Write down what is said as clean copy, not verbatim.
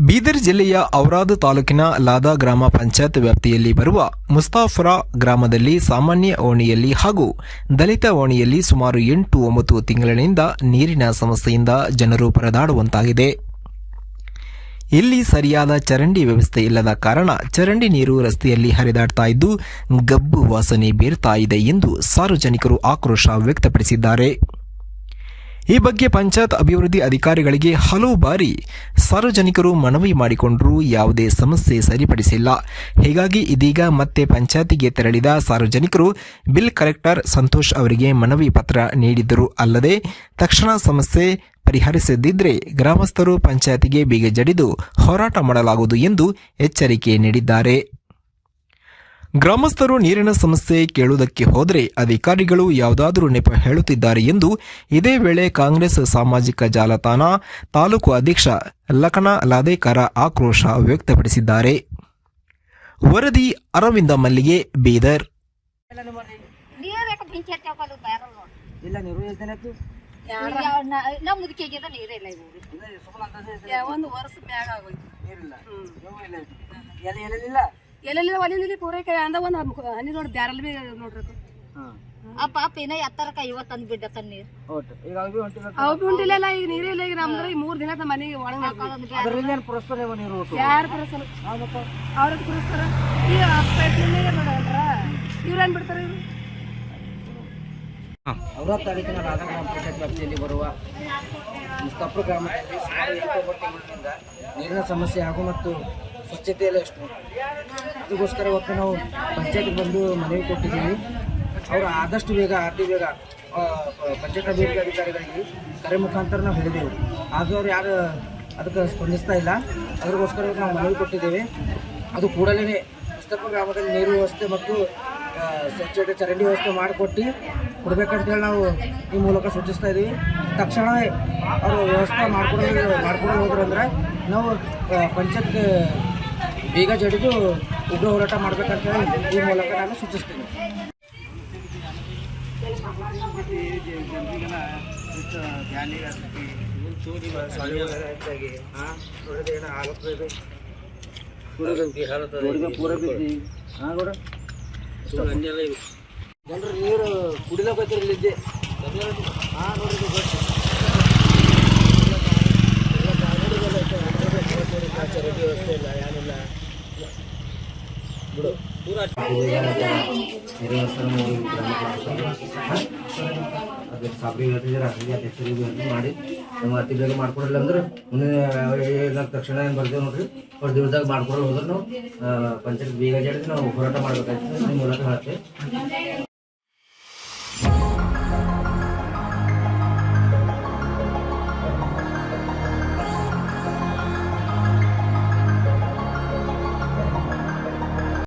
ಬೀದರ್ ಜಿಲ್ಲೆಯ ಔರಾದ್ ತಾಲೂಕಿನ ಲಾದಾ ಗ್ರಾಮ ಪಂಚಾಯತ್ ವ್ಯಾಪ್ತಿಯಲ್ಲಿ ಬರುವ ಮುಸ್ತಾಫುರಾ ಗ್ರಾಮದಲ್ಲಿ ಸಾಮಾನ್ಯ ಓಣಿಯಲ್ಲಿ ಹಾಗೂ ದಲಿತ ಓಣಿಯಲ್ಲಿ ಸುಮಾರು 8-9 ತಿಂಗಳಿನಿಂದ ನೀರಿನ ಸಮಸ್ಯೆಯಿಂದ ಜನರು ಪರದಾಡುವಂತಾಗಿದೆ. ಇಲ್ಲಿ ಸರಿಯಾದ ಚರಂಡಿ ವ್ಯವಸ್ಥೆ ಇಲ್ಲದ ಕಾರಣ ಚರಂಡಿ ನೀರು ರಸ್ತೆಯಲ್ಲಿ ಹರಿದಾಡ್ತಾ ಇದ್ದು ಗಬ್ಬು ವಾಸನೆ ಬೀರ್ತಾ ಇದೆ ಎಂದು ಸಾರ್ವಜನಿಕರು ಆಕ್ರೋಶ ವ್ಯಕ್ತಪಡಿಸಿದ್ದಾರೆ. ಈ ಬಗ್ಗೆ ಪಂಚಾಯತ್ ಅಭಿವೃದ್ಧಿ ಅಧಿಕಾರಿಗಳಿಗೆ ಹಲವು ಬಾರಿ ಸಾರ್ವಜನಿಕರು ಮನವಿ ಮಾಡಿಕೊಂಡರೂ ಯಾವುದೇ ಸಮಸ್ಯೆ ಸರಿಪಡಿಸಿಲ್ಲ. ಹೀಗಾಗಿ ಇದೀಗ ಮತ್ತೆ ಪಂಚಾಯತಿಗೆ ತೆರಳಿದ ಸಾರ್ವಜನಿಕರು ಬಿಲ್ ಕಲೆಕ್ಟರ್ ಸಂತೋಷ್ ಅವರಿಗೆ ಮನವಿ ಪತ್ರ ನೀಡಿದ್ದರು. ಅಲ್ಲದೆ ತಕ್ಷಣ ಸಮಸ್ಯೆ ಪರಿಹರಿಸದಿದ್ದರೆ ಗ್ರಾಮಸ್ಥರು ಪಂಚಾಯತಿಗೆ ಬೀಗ ಜಡಿದು ಹೋರಾಟ ಮಾಡಲಾಗುವುದು ಎಂದು ಎಚ್ಚರಿಕೆ ನೀಡಿದ್ದಾರೆ. ಗ್ರಾಮಸ್ಥರು ನೀರಿನ ಸಮಸ್ಯೆ ಕೇಳುವುದಕ್ಕೆ ಹೋದರೆ ಅಧಿಕಾರಿಗಳು ಯಾವುದಾದರೂ ನೆಪ ಹೇಳುತ್ತಿದ್ದಾರೆ ಎಂದು ಇದೇ ವೇಳೆ ಕಾಂಗ್ರೆಸ್ ಸಾಮಾಜಿಕ ಜಾಲತಾಣ ತಾಲೂಕು ಅಧ್ಯಕ್ಷ ಲಖನ ಲಾದೇಕರ ಆಕ್ರೋಶ ವ್ಯಕ್ತಪಡಿಸಿದ್ದಾರೆ. ವರದಿ ಅರವಿಂದ ಮಲ್ಲಿಗೆ, ಬೀದರ್. ಎಲ್ಲೆಲ್ಲ ಒಲಿ ಪೂರೈಕೆ ಅಂದ ಒಂದು ಹನಿ ನೋಡಿ ಬ್ಯಾರಲ್ ಬಿ ನೋಡ್ರಿ ಅಪ್ಪ ಅಪ್ಪ ಏನ ಎತ್ತರಕ ಇವತ್ತು ಅಂದ್ ಬಿಡ್ಡ ನೀರು ಅವು ಬಿ ಹೊಂಟಿಲ್ಲ. ಈಗ ನೀರೇ ಇಲ್ಲ. ಈಗ ನಮ್ದ್ರ 3 ದಿನ ಮನೆಗೆ ಒಳಗೆ ಯಾರು ಪುರಸ್ಕಾರ ಅವ್ರ ಪುರಸ್ಕಾರ ಈಗ ನೋಡ್ರ ಇವ್ರೇನ್ ಬಿಡ್ತಾರ. ಔರಾದ್ ತಾಲೂಕಿನ ಲಾದಾ ಗ್ರಾಮ ಪಂಚಾಯತ್ ವ್ಯಾಪ್ತಿಯಲ್ಲಿ ಬರುವ ಮುಸ್ತಾಫುರಾ ಗ್ರಾಮದಲ್ಲಿ ಸುಮಾರು 8-9 ತಿಂಗಳಿಂದ ನೀರಿನ ಸಮಸ್ಯೆ ಹಾಗೂ ಮತ್ತು ಸ್ವಚ್ಛತೆಯಲ್ಲ ಎಷ್ಟು. ಅದಕ್ಕೋಸ್ಕರ ಇವತ್ತು ನಾವು ಪಂಚಾಯತ್ಗೆ ಬಂದು ಮನವಿ ಕೊಟ್ಟಿದ್ದೀವಿ. ಅವರು ಆದಷ್ಟು ಬೇಗ ಬೇಗ ಪಂಚಾಯತ್ ಅಭಿವೃದ್ಧಿ ಅಧಿಕಾರಿಗಳಿಗೆ ಕರೆ ಮುಖಾಂತರ ನಾವು ಹೇಳಿದೆವು. ಆದರೂ ಅವ್ರು ಯಾರು ಅದಕ್ಕೆ ಸ್ಪಂದಿಸ್ತಾ ಇಲ್ಲ. ಅದಕ್ಕೋಸ್ಕರ ನಾವು ಮನವಿ ಕೊಟ್ಟಿದ್ದೇವೆ. ಅದು ಕೂಡಲೇ ಮುಸ್ತಾಫುರಾ ಗ್ರಾಮದಲ್ಲಿ ನೀರು ವ್ಯವಸ್ಥೆ ಮತ್ತು ಸ್ವಚ್ಛತೆ ಚರಂಡಿ ವ್ಯವಸ್ಥೆ ಮಾಡಿಕೊಟ್ಟು ಕೊಡಬೇಕಂತೇಳಿ ನಾವು ಈ ಮೂಲಕ ಸೂಚಿಸ್ತಾ ಇದ್ದೀವಿ. ತಕ್ಷಣವೇ ಅವರು ವ್ಯವಸ್ಥೆ ಮಾಡ್ಕೊಂಡು ಹೋದ್ರಂದ್ರೆ ನಾವು ಪಂಚಾಯತ್ಗೆ ಬೇಗ ಜಡಿದು ಉಗ್ರ ಹೋರಾಟ ಮಾಡಬೇಕಂತೇಳಿ ಈ ಮೂಲಕ ನಾನು ಸೂಚಿಸ್ತೀನಿ. ಜನರು ನೀರು ಕುಡಿಲೋಕೈತಿ ಇಲ್ಲಿದ್ದೆ ಚರಂಡಿ ವ್ಯವಸ್ಥೆ ಇಲ್ಲ, ಏನಿಲ್ಲ ಬಿಡು. ಸಾಬ್ರಿ ಅಧ್ಯಕ್ಷರಿಗೆ ಮಾಡಿ ನಮ್ಮ ಅತಿ ಬೇಗ ಮಾಡ್ಕೊಡಿಲ್ಲ ಅಂದ್ರೆ ಮುಂದೆ ತಕ್ಷಣ ಏನು ಬರ್ದೇವೆ ನೋಡ್ರಿ. ಅವ್ರ ದಿವಸದಾಗ ಮಾಡ್ಕೊಡೋದು ಹೋದ್ರೆ ನಾವು ಪಂಚಾಯತ್ ಬೇಗ ಜಾಡಿದ್ರೆ ನಾವು ಹೋರಾಟ ಮಾಡ್ಬೇಕಾಗ್ತದೆ. ಈ ಮೂಲಕ ಹೇಳ್ತೇವೆ.